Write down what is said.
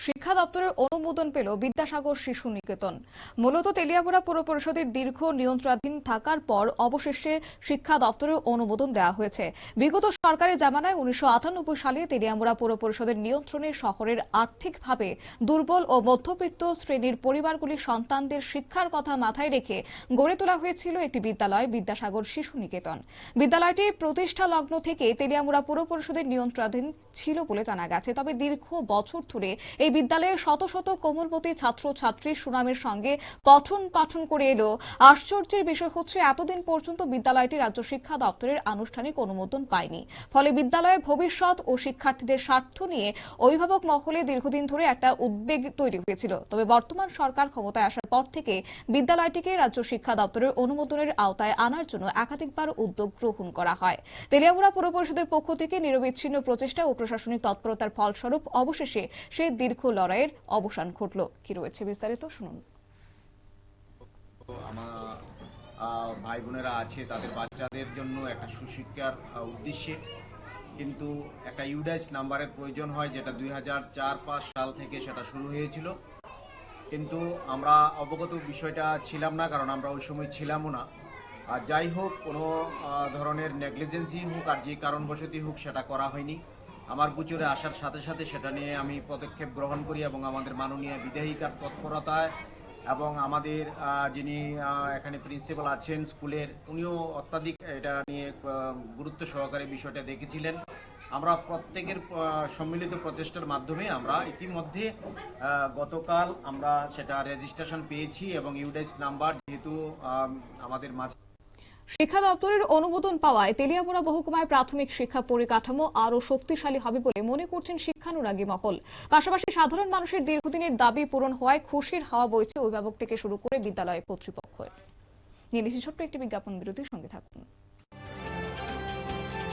শিক্ষা দপ্তরের অনুমোদন পেল বিদ্যাসাগর শিশু নিকেতন। মূলত তেলিয়ামুড়া পৌর পরিষদের দীর্ঘ নিয়ন্ত্রণাধীন থাকার পর অবশেষে শিক্ষা দপ্তরের অনুমোদন দেওয়া হয়েছে। বিগত সরকারের জামানায় 1998 সালে তেলিয়ামুড়া পৌর পরিষদের নিয়ন্ত্রণে শহরের আর্থিকভাবে দুর্বল ও মধ্যবিত্ত শ্রেণীর পরিবারগুলির সন্তানদের শিক্ষার কথা মাথায় রেখে গড়ে তোলা হয়েছিল একটি বিদ্যালয়, বিদ্যাসাগর শিশু নিকেতন। বিদ্যালয়টি প্রতিষ্ঠা লগ্ন থেকে তেলিয়ামুড়া পৌর পরিষদের নিয়ন্ত্রণাধীন ছিল বলে জানা গেছে। তবে দীর্ঘ বছর ধরে এই বিদ্যালয়ে শত শত কোমলমতি ছাত্রছাত্রী সুনামের সঙ্গে পঠন পাঠন করে এলো। আশ্চর্যের বিষয় হচ্ছে, এতদিন পর্যন্ত বিদ্যালয়টি রাজ্য শিক্ষা দপ্তরের আনুষ্ঠানিক অনুমোদন পায়নি। ফলে বিদ্যালয়ের ভবিষ্যৎ ও শিক্ষার্থীদের স্বার্থ নিয়ে অভিভাবক মহলে দীর্ঘদিন ধরে একটা উদ্বেগ তৈরি হয়েছিল। তবে বর্তমান সরকার ক্ষমতায় আসার পর থেকে বিদ্যালয়টিকে রাজ্য শিক্ষা দপ্তরের অনুমোদনের আওতায় আনার জন্য একাধিকবার উদ্যোগ গ্রহণ করা হয়। তেলিয়ামুড়া পৌর পরিষদের পক্ষ থেকে নিরবিচ্ছিন্ন প্রচেষ্টা ও প্রশাসনিক তৎপরতার ফলস্বরূপ অবশেষে সেই দীর্ঘ লড়াইয়ের অবসান ঘটল। কি রয়েছে বিস্তারিত শুনুন। আমার ভাই বোনেরা আছে, তাদের বাচ্চাদের জন্য একটা সুশিক্ষার উদ্দেশ্যে কিন্তু একটা ইউডাইস নাম্বারের প্রয়োজন হয়, যেটা 2004-05 সাল থেকে সেটা শুরু হয়েছিল। কিন্তু আমরা অবগত বিষয়টা ছিলাম না, কারণ আমরা ওই সময় ছিলামও না। আর যাই হোক, কোনো ধরনের নেগলিজেন্সি হোক আর যে কারণবশতই হোক, সেটা করা হয়নি। আমার গোচরে আসার সাথে সাথে সেটা নিয়ে আমি পদক্ষেপ গ্রহণ করি এবং আমাদের মাননীয় বিধায়িকার তৎপরতায় এবং আমাদের যিনি এখানে প্রিন্সিপাল আছেন স্কুলের, উনিও অত্যাধিক এটা নিয়ে গুরুত্ব সহকারে বিষয়টা দেখেছিলেন। আমরা প্রত্যেকের সম্মিলিত প্রচেষ্টার মাধ্যমে আমরা ইতিমধ্যে গতকাল আমরা সেটা রেজিস্ট্রেশন পেয়েছি এবং ইউডাইস নাম্বার যেহেতু আমাদের মাঝে। শিক্ষা দপ্তরের অনুমোদন পাওয়ায় তেলিয়ামুড়া মহকুমায় প্রাথমিক শিক্ষা পরিকাঠামো আরও শক্তিশালী হবে বলে মনে করছেন শিক্ষানুরাগী মহল। পাশাপাশি সাধারণ মানুষের দীর্ঘদিনের দাবি পূরণ হওয়ায় খুশির হাওয়া বইছে অভিভাবক থেকে শুরু করে বিদ্যালয় কর্তৃপক্ষের। নিয়ে নিচ্ছি ছোট্ট একটি বিজ্ঞাপন বিরতির সঙ্গে থাকুন।